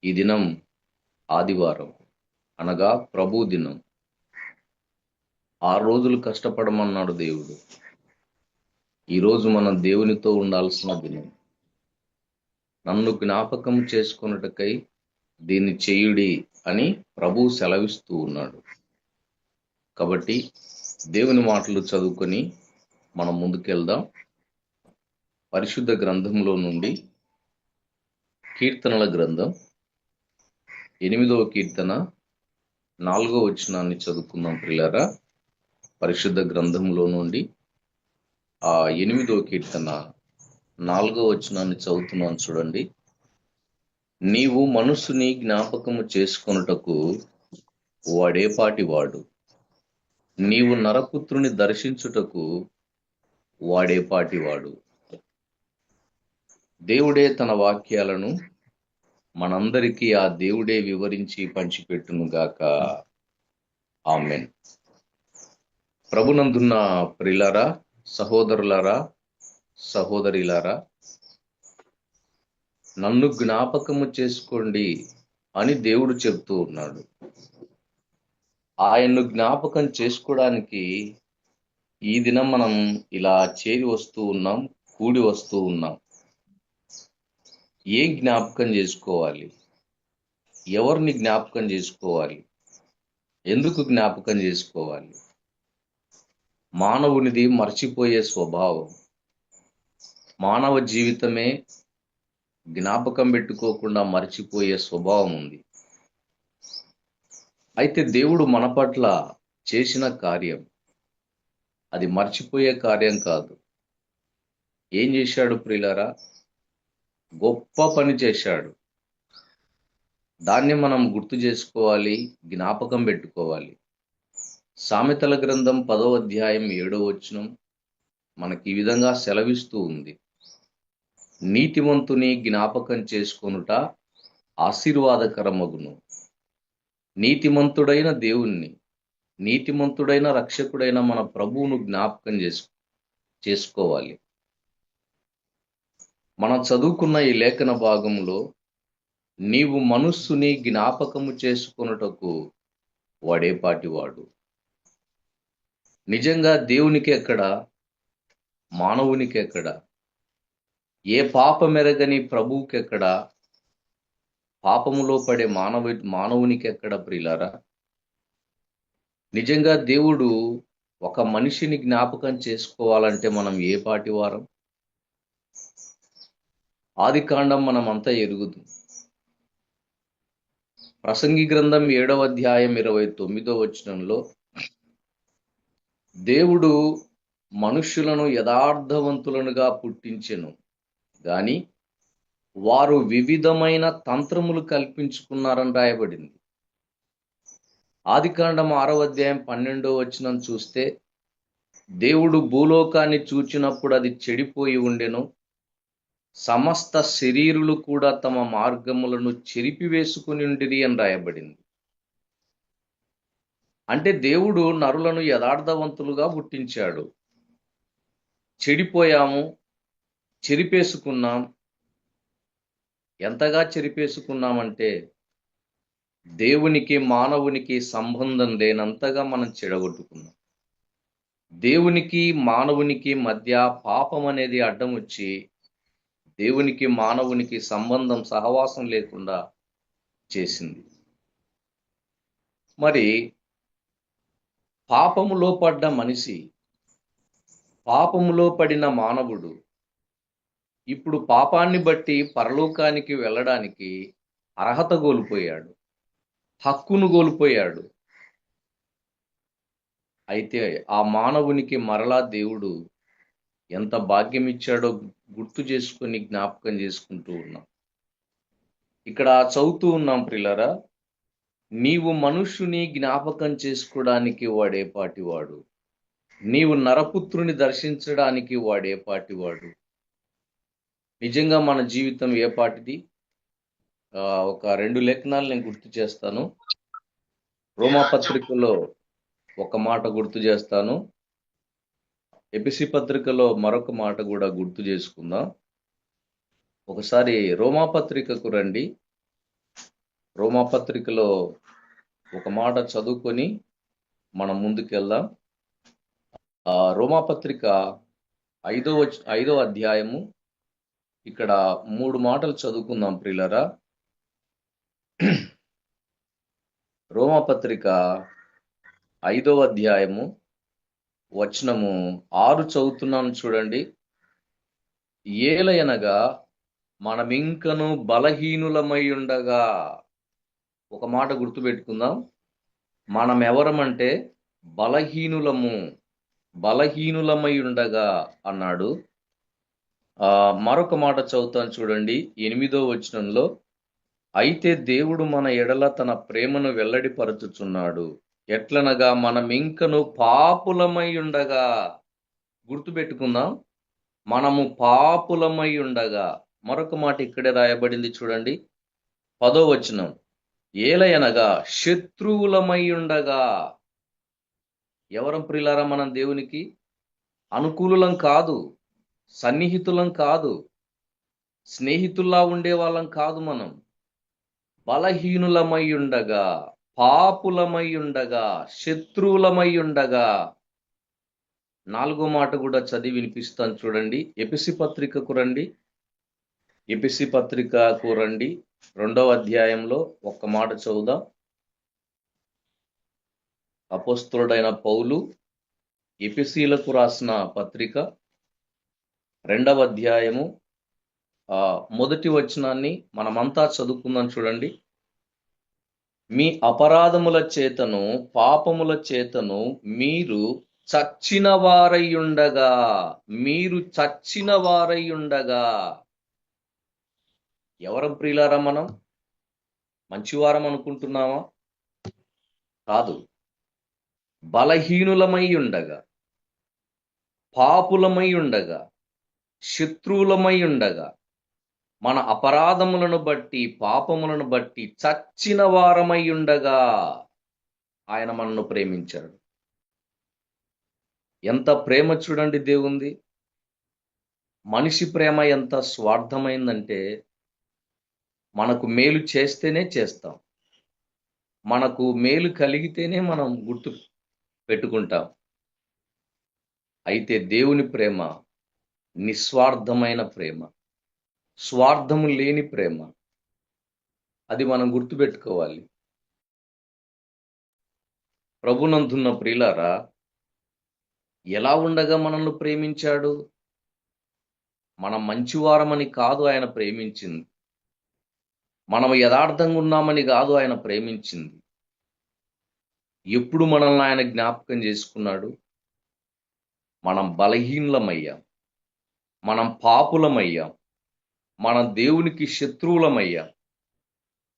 ఈ దినం ఆదివారం అనగా ప్రభు దినం. 6 రోజులు కష్టపడమన్నాడు దేవుడు. ఈరోజు మనం దేవునితో ఉండాల్సిన దినం. నన్ను జ్ఞాపకం చేసుకొనుటకై దీన్ని చేయుడి అని ప్రభు సెలవిస్తూ ఉన్నాడు. కాబట్టి దేవుని మాటలు చదువుకొని మనం ముందుకెళ్దాం. పరిశుద్ధ గ్రంథంలో నుండి కీర్తనల గ్రంథం 8వ కీర్తన 4వ వచనాన్ని చదువుకుందాం ప్రియులారా. పరిశుద్ధ గ్రంథంలో నుండి 8వ కీర్తన 4వ వచనాన్ని చదువుతున్నాను చూడండి. నీవు మనస్సుని జ్ఞాపకము చేసుకొనుటకు వాడేపాటి వాడు, నీవు నరపుత్రుని దర్శించుటకు వాడేపాటి వాడు. దేవుడే తన వాక్యాలను మనందరికీ ఆ దేవుడే వివరించి పంచిపెట్టునుగాక. ఆమెన్. ప్రభునందున్న ప్రియులారా, సహోదరులారా, సహోదరిలారా, నన్ను జ్ఞాపకము చేసుకోండి అని దేవుడు చెప్తూ ఉన్నాడు. ఆయన్ను జ్ఞాపకం చేసుకోవడానికి ఈ దినం మనం ఇలా చేరి వస్తూ ఉన్నాం, కూడి వస్తూ ఉన్నాం. ఏం జ్ఞాపకం చేసుకోవాలి? ఎవరిని జ్ఞాపకం చేసుకోవాలి? ఎందుకు జ్ఞాపకం చేసుకోవాలి? మానవునిది మర్చిపోయే స్వభావం. మానవ జీవితమే జ్ఞాపకం పెట్టుకోకుండా మర్చిపోయే స్వభావం ఉంది. అయితే దేవుడు మన పట్ల చేసిన కార్యం అది మర్చిపోయే కార్యం కాదు. ఏం చేశాడు ప్రియులారా? గొప్ప పని చేశాడు. దాన్ని మనం గుర్తు చేసుకోవాలి, జ్ఞాపకం పెట్టుకోవాలి. సామెతల గ్రంథం 10వ అధ్యాయం 7వ వచనం మనకి ఈ విధంగా సెలవిస్తూ ఉంది. నీతిమంతుని జ్ఞాపకం చేసుకొనుట ఆశీర్వాదకరమగును. నీతిమంతుడైన దేవుణ్ణి, నీతిమంతుడైన రక్షకుడైన మన ప్రభువును జ్ఞాపకం చేసుకోవాలి. మనం చదువుకున్న ఈ లేఖన భాగంలో నీవు మనస్సుని జ్ఞాపకము చేసుకొనుటకు వాడేపాటివాడు. నిజంగా దేవునికి ఎక్కడ, మానవునికి ఎక్కడ? ఏ పాపమెరగని ప్రభువుకి ఎక్కడ, పాపములో పడే మానవునికి ఎక్కడ ప్రియులారా? నిజంగా దేవుడు ఒక మనిషిని జ్ఞాపకం చేసుకోవాలంటే మనం ఏ పాటి వారం? ఆది కాండం మనమంతా ఎరుగుదు. ప్రసంగి గ్రంథం 7వ అధ్యాయం 29వ వచనంలో దేవుడు మనుష్యులను యథార్థవంతులనుగా పుట్టించెను గాని వారు వివిధమైన తంత్రములు కల్పించుకున్నారని రాయబడింది. ఆది కాండం 6వ అధ్యాయం 12వ వచనం చూస్తే దేవుడు భూలోకాన్ని చూచినప్పుడు అది చెడిపోయి ఉండెను, సమస్త శరీరులు కూడా తమ మార్గములను చెరిపివేసుకుని ఉండిరి అని రాయబడింది. అంటే దేవుడు నరులను యథార్థవంతులుగా పుట్టించాడు. చెడిపోయాము, చెరిపేసుకున్నాం. ఎంతగా చెరిపేసుకున్నామంటే దేవునికి మానవునికి సంబంధం లేనంతగా మనం చెడగొట్టుకున్నాం. దేవునికి మానవునికి మధ్య పాపం అనేది అడ్డం వచ్చి దేవునికి మానవునికి సంబంధం, సహవాసం లేకుండా చేసింది. మరి పాపములో పడ్డ మనిషి, పాపములో పడిన మానవుడు ఇప్పుడు పాపాన్ని బట్టి పరలోకానికి వెళ్ళడానికి అర్హత కోల్పోయాడు, హక్కును కోల్పోయాడు. అయితే ఆ మానవునికి మరలా దేవుడు ఎంత భాగ్యం ఇచ్చాడో గుర్తు చేసుకొని జ్ఞాపకం చేసుకుంటూ ఉన్నాం. ఇక్కడ చదువుతూ ఉన్నాం ప్రియులారా, నీవు మనుష్యుని జ్ఞాపకం చేసుకోవడానికి వాడేపాటివాడు, నీవు నరపుత్రుని దర్శించడానికి వాడేపాటివాడు. నిజంగా మన జీవితం ఏ పాటిది? ఒక 2 లేఖనాలు నేను గుర్తు చేస్తాను. రోమాపత్రికలో ఒక మాట గుర్తు చేస్తాను, ఎపిసి పత్రికలో మరొక మాట కూడా గుర్తు చేసుకుందాం. ఒకసారి రోమాపత్రికకు రండి. రోమాపత్రికలో ఒక మాట చదువుకొని మనం ముందుకెళ్దాం. రోమాపత్రిక 5వ అధ్యాయము. ఇక్కడ 3 మాటలు చదువుకుందాం ప్రియులరా. రోమాపత్రిక 5వ అధ్యాయము వచనము 6 చదువుతున్నాను చూడండి. ఏలయనగా మనమింకను బలహీనులమై ఉండగా, ఒక మాట గుర్తుపెట్టుకుందాం, మనం ఎవరమంటే బలహీనులమై ఉండగా అన్నాడు. మరొక మాట చదువుతాను చూడండి 8వ వచనంలో, అయితే దేవుడు మన ఎడల తన ప్రేమను వెల్లడిపరచుచున్నాడు, ఎట్లనగా మనమింకను పాపులమై ఉండగా. గుర్తుపెట్టుకుందాం, మనము పాపులమై ఉండగా. మరొక మాట ఇక్కడే రాయబడింది చూడండి 10వ వచనం, ఏలయనగా శత్రువులమై ఉండగా. ఎవరం ప్రియులారా? మనం దేవునికి అనుకూలం కాదు, సన్నిహితులం కాదు, స్నేహితుల్లా ఉండే వాళ్ళం కాదు. మనం బలహీనులమై ఉండగా, పాపులమై ఉండగా, శత్రువులమై ఉండగా. 4వ మాట కూడా చదివి వినిపిస్తాను చూడండి. ఎఫెసీ పత్రికకు రండి. 2వ అధ్యాయంలో ఒక్క మాట చదువుదాం. అపోస్తలుడైన పౌలు ఎఫెసీలకు రాసిన పత్రిక 2వ అధ్యాయము మొదటి వచనాన్ని మనమంతా చదువుకుందాం చూడండి. మీ అపరాధముల చేతను పాపముల చేతను మీరు చచ్చిన వారై ఉండగా. ఎవరం ప్రియులారా? మనం మంచివారం అనుకుంటున్నామా? కాదు. బలహీనులమై ఉండగా, పాపులమై ఉండగా, శత్రువులమై ఉండగా, మన అపరాధములను బట్టి పాపములను బట్టి చచ్చిన వారమై ఉండగా ఆయన మనను ప్రేమించాడు. ఎంత ప్రేమ చూడండి దేవుంది. మనిషి ప్రేమ ఎంత స్వార్థమైందంటే, మనకు మేలు చేస్తేనే చేస్తాం, మనకు మేలు కలిగితేనే మనం గుర్తు పెట్టుకుంటాం. అయితే దేవుని ప్రేమ నిస్వార్థమైన ప్రేమ, స్వార్థము లేని ప్రేమ. అది మనం గుర్తుపెట్టుకోవాలి. ప్రభునందున్న ప్రియులారా, ఎలా ఉండగా మనల్ని ప్రేమించాడు? మనం మంచివారమని కాదు ఆయన ప్రేమించింది, మనం యథార్థంగా ఉన్నామని కాదు ఆయన ప్రేమించింది. ఎప్పుడు మనల్ని ఆయన జ్ఞాపకం చేసుకున్నాడు? మనం బలహీనులమయ్యాం, మనం పాపులమయ్యాం, మనం దేవునికి శత్రువులమయ్యాం,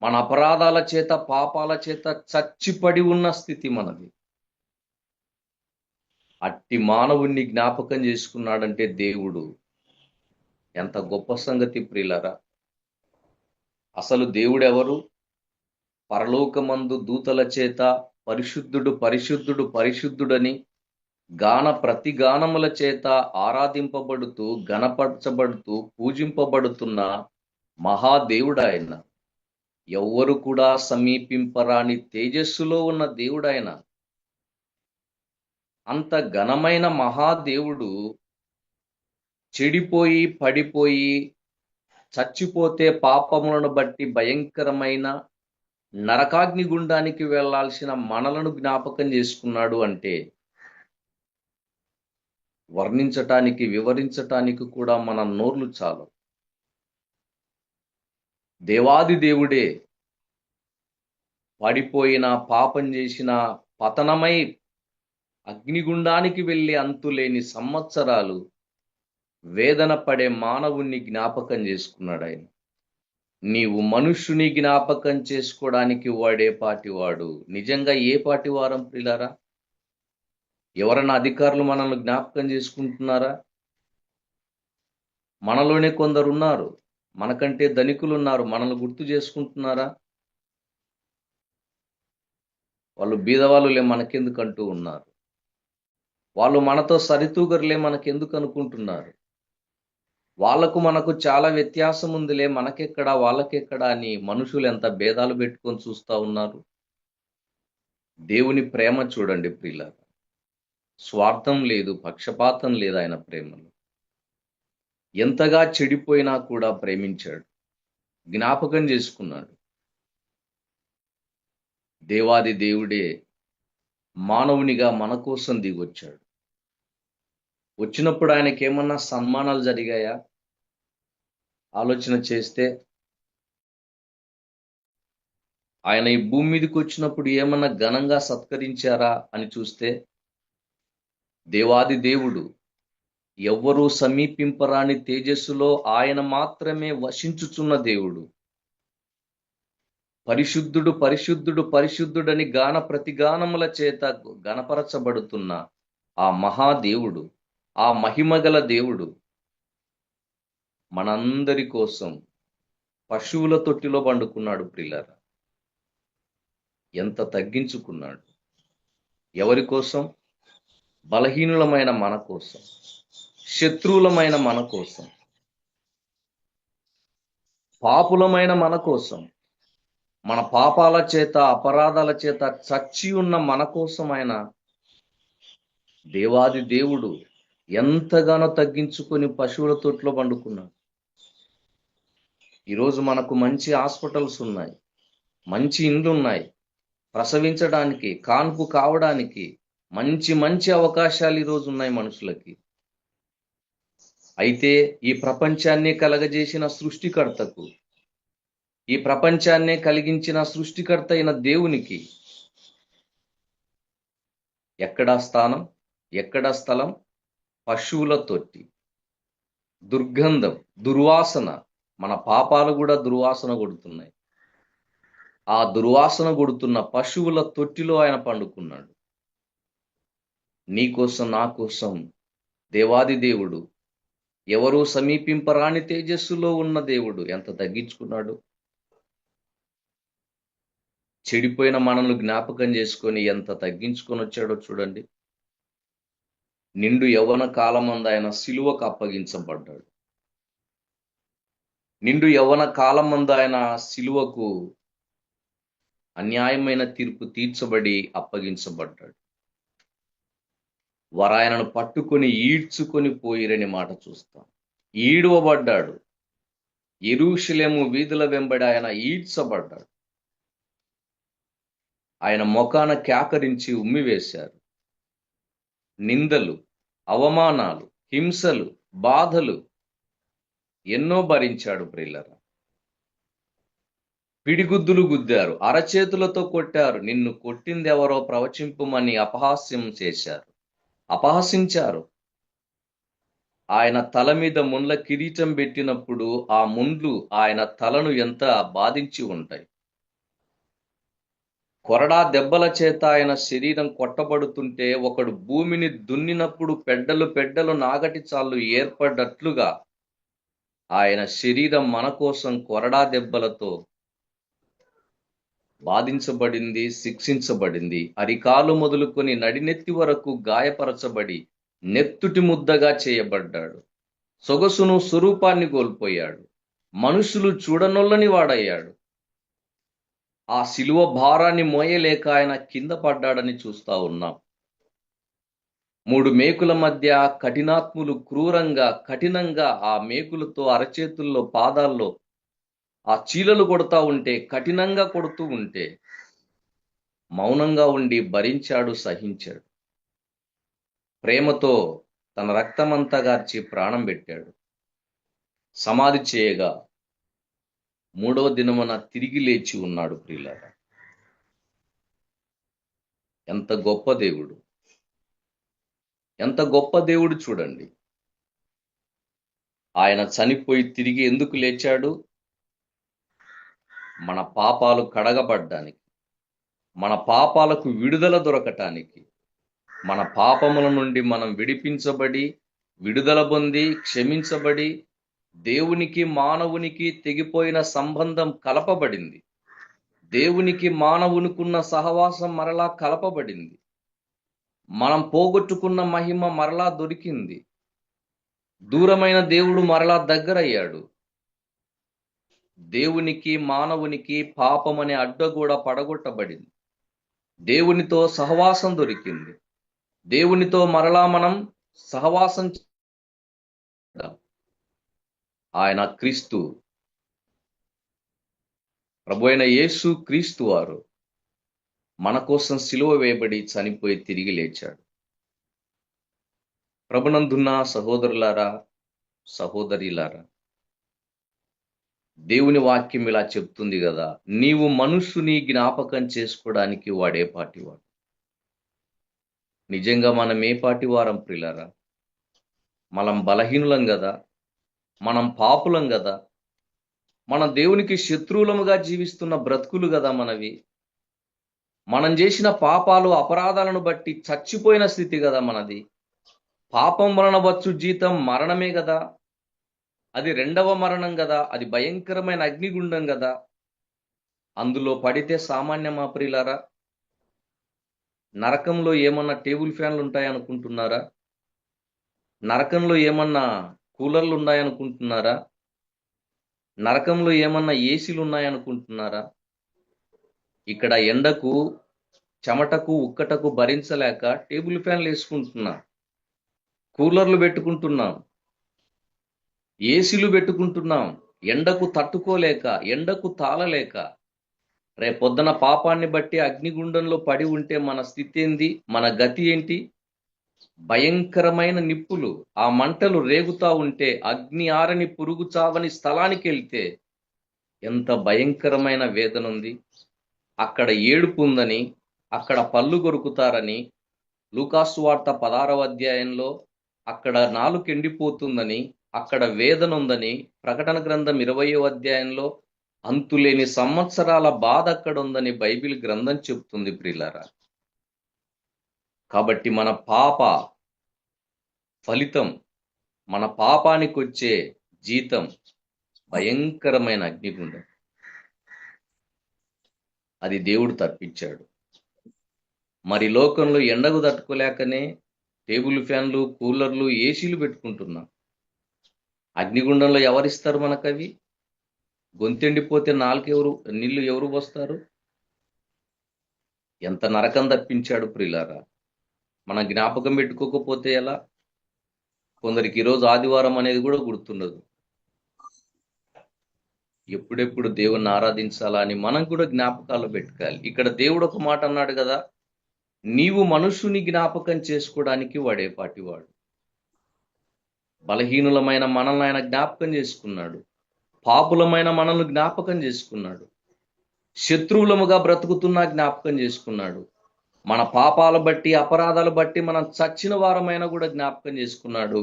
మన అపరాధాల చేత పాపాల చేత చచ్చిపడి ఉన్న స్థితి మనది. అట్టి మానవుణ్ణి జ్ఞాపకం చేసుకున్నాడంటే దేవుడు ఎంత గొప్ప సంగతి ప్రియులారా. అసలు దేవుడెవరు? పరలోకమందు దూతల చేత పరిశుద్ధుడు పరిశుద్ధుడు పరిశుద్ధుడని ప్రతి గానముల చేత ఆరాధింపబడుతూ, గణపరచబడుతూ, పూజింపబడుతున్న మహాదేవుడాయన. ఎవ్వరు కూడా సమీపింపరాని తేజస్సులో ఉన్న దేవుడాయన. అంత ఘనమైన మహాదేవుడు చెడిపోయి పడిపోయి చచ్చిపోతే పాపములను బట్టి భయంకరమైన నరకాగ్ని గుండానికి వెళ్లాల్సిన మనలను జ్ఞాపకం చేసుకున్నాడు అంటే, వర్ణించటానికి వివరించటానికి కూడా మన నోర్లు చాలు. దేవాది దేవుడే పడిపోయిన, పాపం చేసిన, పతనమై అగ్నిగుండానికి వెళ్ళి అంతులేని సంవత్సరాలు వేదన పడే మానవుణ్ణి జ్ఞాపకం చేసుకున్నాడు ఆయన. నీవు మనుష్యుని జ్ఞాపకం చేసుకోవడానికి వాడే పాటివాడు. నిజంగా ఏ పాటి వారం ప్రియులారా? ఎవరన్నా అధికారులు మనల్ని జ్ఞాపకం చేసుకుంటున్నారా? మనలోనే కొందరు ఉన్నారు, మనకంటే ధనికులు ఉన్నారు, మనల్ని గుర్తు చేసుకుంటున్నారా? వాళ్ళు బీదవాళ్ళులే మనకెందుకు అంటూ ఉన్నారు. వాళ్ళు మనతో సరితూగరులే మనకెందుకు అనుకుంటున్నారు. వాళ్ళకు మనకు చాలా వ్యత్యాసం ఉందిలే, మనకెక్కడ వాళ్ళకెక్కడ అని మనుషులు ఎంత భేదాలు పెట్టుకొని చూస్తా ఉన్నారు. దేవుని ప్రేమ చూడండి ప్రియులారా. స్వార్థం లేదు, పక్షపాతం లేదు ఆయన ప్రేమలో. ఎంతగా చెడిపోయినా కూడా ప్రేమించాడు, జ్ఞాపకం చేసుకున్నాడు. దేవాది దేవుడే మానవునిగా మన కోసం దిగొచ్చాడు. వచ్చినప్పుడు ఆయనకేమన్నా సన్మానాలు జరిగాయా? ఆలోచన చేస్తే ఆయన ఈ భూమి మీదకి వచ్చినప్పుడు ఏమన్నా ఘనంగా సత్కరించారా అని చూస్తే, దేవాది దేవుడు ఎవ్వరూ సమీపింపరాని తేజస్సులో ఆయన మాత్రమే వసించుచున్న దేవుడు. పరిశుద్ధుడు పరిశుద్ధుడు పరిశుద్ధుడని గాన ప్రతిగానముల చేత గణపరచబడుతున్న ఆ మహాదేవుడు, ఆ మహిమగల దేవుడు మనందరి కోసం పశువుల తొట్టిలో పండుకున్నాడు ప్రియులారా. ఎంత తగ్గించుకున్నాడు! ఎవరి కోసం? బలహీనులమైన మన కోసం, శత్రువులమైన మన కోసం, పాపులమైన మన కోసం, మన పాపాల చేత అపరాధాల చేత చచ్చి ఉన్న మన కోసం ఆయన దేవాది దేవుడు ఎంతగానో తగ్గించుకొని పశువుల తొట్లో పండుకున్నాడు. ఈరోజు మనకు మంచి హాస్పిటల్స్ ఉన్నాయి, మంచి ఇండ్లు ఉన్నాయి, ప్రసవించడానికి, కాన్పు కావడానికి మంచి మంచి అవకాశాలు ఈరోజు ఉన్నాయి మనుషులకి. అయితే ఈ ప్రపంచాన్ని కలగజేసిన సృష్టికర్తకు, ఈ ప్రపంచాన్నే కలిగించిన సృష్టికర్త అయిన దేవునికి ఎక్కడా స్థానం, ఎక్కడా స్థలం? పశువుల తొట్టి. దుర్గంధం, దుర్వాసన. మన పాపాలు కూడా దుర్వాసన కొడుతున్నాయి. ఆ దుర్వాసన కొడుతున్న పశువుల తొట్టిలో ఆయన పండుకున్నాడు. నీ కోసం, నా కోసం దేవాది దేవుడు, ఎవరూ సమీపింపరాని తేజస్సులో ఉన్న దేవుడు ఎంత తగ్గించుకున్నాడు. చెడిపోయిన మనల్ని జ్ఞాపకం చేసుకొని ఎంత తగ్గించుకొని వచ్చాడో చూడండి. నిండు యవ్వన కాలమందు ఆయన సిలువకు అప్పగించబడ్డాడు. నిండు యవ్వన కాలమందు ఆయన సిలువకు అన్యాయమైన తీర్పు తీర్చబడి అప్పగించబడ్డాడు. వారాయనను పట్టుకొని ఈడ్చుకొని పోయిరని మాట చూస్తాం. ఈడువబడ్డాడు. యెరూషలేము వీధుల వెంబడి ఆయన ఈడ్చబడ్డాడు. ఆయన ముఖాన కేకరించి ఉమ్మివేశారు. నిందలు, అవమానాలు, హింసలు, బాధలు ఎన్నో భరించాడు ప్రియులారా. పిడిగుద్దులు గుద్దారు, అరచేతులతో కొట్టారు, నిన్ను కొట్టిందెవరో ప్రవచింపుమని అపహాస్యం చేశారు, అపహసించారు. ఆయన తల మీద ముండ్ల కిరీటం పెట్టినప్పుడు ఆ ముండ్లు ఆయన తలను ఎంత బాధించి ఉంటాయి. కొరడా దెబ్బల చేత ఆయన శరీరం కొట్టబడుతుంటే ఒకడు భూమిని దున్నినప్పుడు పెడ్డలు పెడ్డలు నాగటి చాళ్ళు ఏర్పడ్డట్లుగా ఆయన శరీరం మన కోసం కొరడా దెబ్బలతో బాధించబడింది, శిక్షించబడింది. అరికాలు మొదలుకొని నడినెత్తి వరకు గాయపరచబడి నెత్తుటి ముద్దగా చేయబడ్డాడు. సొగసును, స్వరూపాన్ని కోల్పోయాడు. మనుషులు చూడనొల్లని వాడయ్యాడు. ఆ శిలువ భారాన్ని మోయలేక ఆయన కింద పడ్డాడని చూస్తా ఉన్నాం. 3 మేకుల మధ్య కఠినాత్ములు క్రూరంగా, కఠినంగా ఆ మేకులతో అరచేతుల్లో, పాదాల్లో ఆ చీలలు కొడతా ఉంటే, కఠినంగా కొడుతూ ఉంటే మౌనంగా ఉండి భరించాడు, సహించాడు. ప్రేమతో తన రక్తమంతా గార్చి ప్రాణం పెట్టాడు. సమాధి చేయగా 3వ దినమున తిరిగి లేచి ఉన్నాడు ప్రియులారా. ఎంత గొప్ప దేవుడు, ఎంత గొప్ప దేవుడు చూడండి. ఆయన చనిపోయి తిరిగి ఎందుకు లేచాడు? మన పాపాలు కడగబడ్డానికి, మన పాపాలకు విడుదల దొరకటానికి, మన పాపముల నుండి మనం విడిపించబడి, విడుదల పొంది, క్షమించబడి, దేవునికి మానవునికి తెగిపోయిన సంబంధం కలపబడింది. దేవునికి మానవునికున్న సహవాసం మరలా కలపబడింది. మనం పోగొట్టుకున్న మహిమ మరలా దొరికింది. దూరమైన దేవుడు మరలా దగ్గరయ్యాడు. దేవునికి మానవునికి పాపం అనే అడ్డగోడ పడగొట్టబడింది. దేవునితో సహవాసం దొరికింది. దేవునితో మరలా మనం సహవాసం చేద్దాం. ఆయన క్రీస్తు, ప్రభు అయిన యేసు క్రీస్తు వారు మన కోసం సిలువ వేయబడి చనిపోయి తిరిగి లేచాడు. ప్రభునందున్న సహోదరులారా, సహోదరిలారా, దేవుని వాక్యం ఇలా చెప్తుంది కదా, నీవు మనుష్యుని జ్ఞాపకం చేసుకోవడానికి వాడే పాటివాడు. నిజంగా మనం ఏ పాటి వారం ప్రియులారా? మనం బలహీనులం కదా, మనం పాపులం కదా, మన దేవునికి శత్రువులముగా జీవిస్తున్న బ్రతుకులు కదా మనవి. మనం చేసిన పాపాలు అపరాధాలను బట్టి చచ్చిపోయిన స్థితి కదా మనది. పాపం వలన వచ్చు జీతం మరణమే కదా, అది రెండవ మరణం కదా, అది భయంకరమైన అగ్నిగుండం కదా. అందులో పడితే సామాన్యమా ప్రియులారా? నరకంలో ఏమన్నా టేబుల్ ఫ్యాన్లు ఉంటాయనుకుంటున్నారా? నరకంలో ఏమన్నా కూలర్లు ఉన్నాయనుకుంటున్నారా? నరకంలో ఏమన్నా ఏసీలు ఉన్నాయనుకుంటున్నారా? ఇక్కడ ఎండకు, చెమటకు, ఉక్కటకు భరించలేక టేబుల్ ఫ్యాన్లు వేసుకుంటున్నాం, కూలర్లు పెట్టుకుంటున్నాం, ఏసీలు పెట్టుకుంటున్నాం. ఎండకు తట్టుకోలేక, ఎండకు తాళలేక. రేపొద్దున పాపాన్ని బట్టి అగ్నిగుండంలో పడి ఉంటే మన స్థితి ఏంది? మన గతి ఏంటి? భయంకరమైన నిప్పులు, ఆ మంటలు రేగుతా ఉంటే అగ్ని ఆరని పురుగు చావని స్థలానికి వెళ్తే ఎంత భయంకరమైన వేదన ఉంది. అక్కడ ఏడుపు ఉందని, అక్కడ పళ్ళు కొరుకుతారని లూకాసు వార్త 16వ అధ్యాయంలో అక్కడ నాలుక ఎండిపోతుందని, అక్కడ వేదన ఉందని ప్రకటన గ్రంథం 20వ అధ్యాయంలో అంతులేని సంవత్సరాల బాధ అక్కడ ఉందని బైబిల్ గ్రంథం చెప్తుంది ప్రియులారా. కాబట్టి మన పాప ఫలితం, మన పాపానికి వచ్చే జీతం భయంకరమైన అగ్నిగుండం. అది దేవుడు తప్పించాడు. మరి లోకంలో ఎండకు తట్టుకోలేకనే టేబుల్ ఫ్యాన్లు, కూలర్లు, ఏసీలు పెట్టుకుంటున్నాం. అగ్నిగుండంలో ఎవరిస్తారు మనకవి? గొంతెండిపోతే నీళ్లు ఎవరు పోస్తారు? ఎంత నరకం తప్పించాడు ప్రియులారా. మన జ్ఞాపకం పెట్టుకోకపోతే ఎలా? కొందరికి ఈరోజు ఆదివారం అనేది కూడా గుర్తుండదు. ఎప్పుడెప్పుడు దేవుణ్ణి ఆరాధించాలా అని మనం కూడా జ్ఞాపకాలు పెట్టుకోవాలి. ఇక్కడ దేవుడు ఒక మాట అన్నాడు కదా, నీవు మనుషుని జ్ఞాపకం చేసుకోవడానికి వాడే పాటివాడు. బలహీనులమైన మనల్ని ఆయన జ్ఞాపకం చేసుకున్నాడు. పాపులమైన మనల్ని జ్ఞాపకం చేసుకున్నాడు. శత్రువులముగా బ్రతుకుతున్నా జ్ఞాపకం చేసుకున్నాడు. మన పాపాల బట్టి, అపరాధాలు బట్టి మనం చచ్చిన వారమైనా కూడా జ్ఞాపకం చేసుకున్నాడు.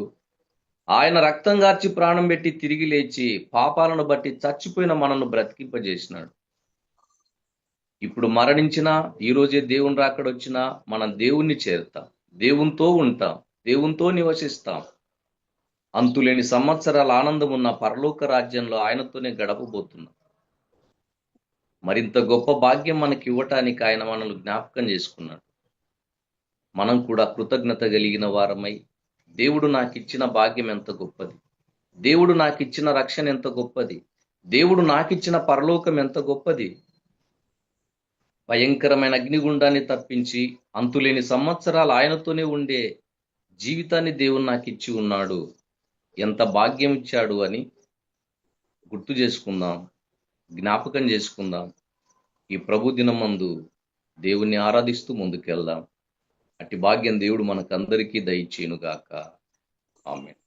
ఆయన రక్తం గార్చి ప్రాణం పెట్టి తిరిగి లేచి పాపాలను బట్టి చచ్చిపోయిన మనల్ని బ్రతికింపజేసినాడు. ఇప్పుడు మరణించినా, ఈరోజే దేవుని రాకడొచ్చినా మనం దేవుణ్ణి చేరుతాం, దేవునితో ఉంటాం, దేవునితో నివసిస్తాం. అంతులేని సంవత్సరాల ఆనందం ఉన్న పరలోక రాజ్యంలో ఆయనతోనే గడపబోతున్నాం. మరింత గొప్ప భాగ్యం మనకి ఇవ్వటానికి ఆయన మనల్ని జ్ఞాపకం చేసుకున్నాడు. మనం కూడా కృతజ్ఞత కలిగిన వారమై, దేవుడు నాకు ఇచ్చిన భాగ్యం ఎంత గొప్పది, దేవుడు నాకు ఇచ్చిన రక్షణ ఎంత గొప్పది, దేవుడు నాకిచ్చిన పరలోకం ఎంత గొప్పది. భయంకరమైన అగ్నిగుండాన్ని తప్పించి అంతులేని సంవత్సరాలు ఆయనతోనే ఉండే జీవితాన్ని దేవుడు నాకు ఇచ్చి ఉన్నాడు. ఎంత భాగ్యం ఇచ్చాడు అని గుర్తు చేసుకుందాం, జ్ఞాపకం చేసుకుందాం. ఈ ప్రభు దినమందు దేవుణ్ణి ఆరాధిస్తూ ముందుకెళ్దాం. అట్టి భాగ్యం దేవుడు మనకందరికీ దయచేయునుగాక. ఆమేన్.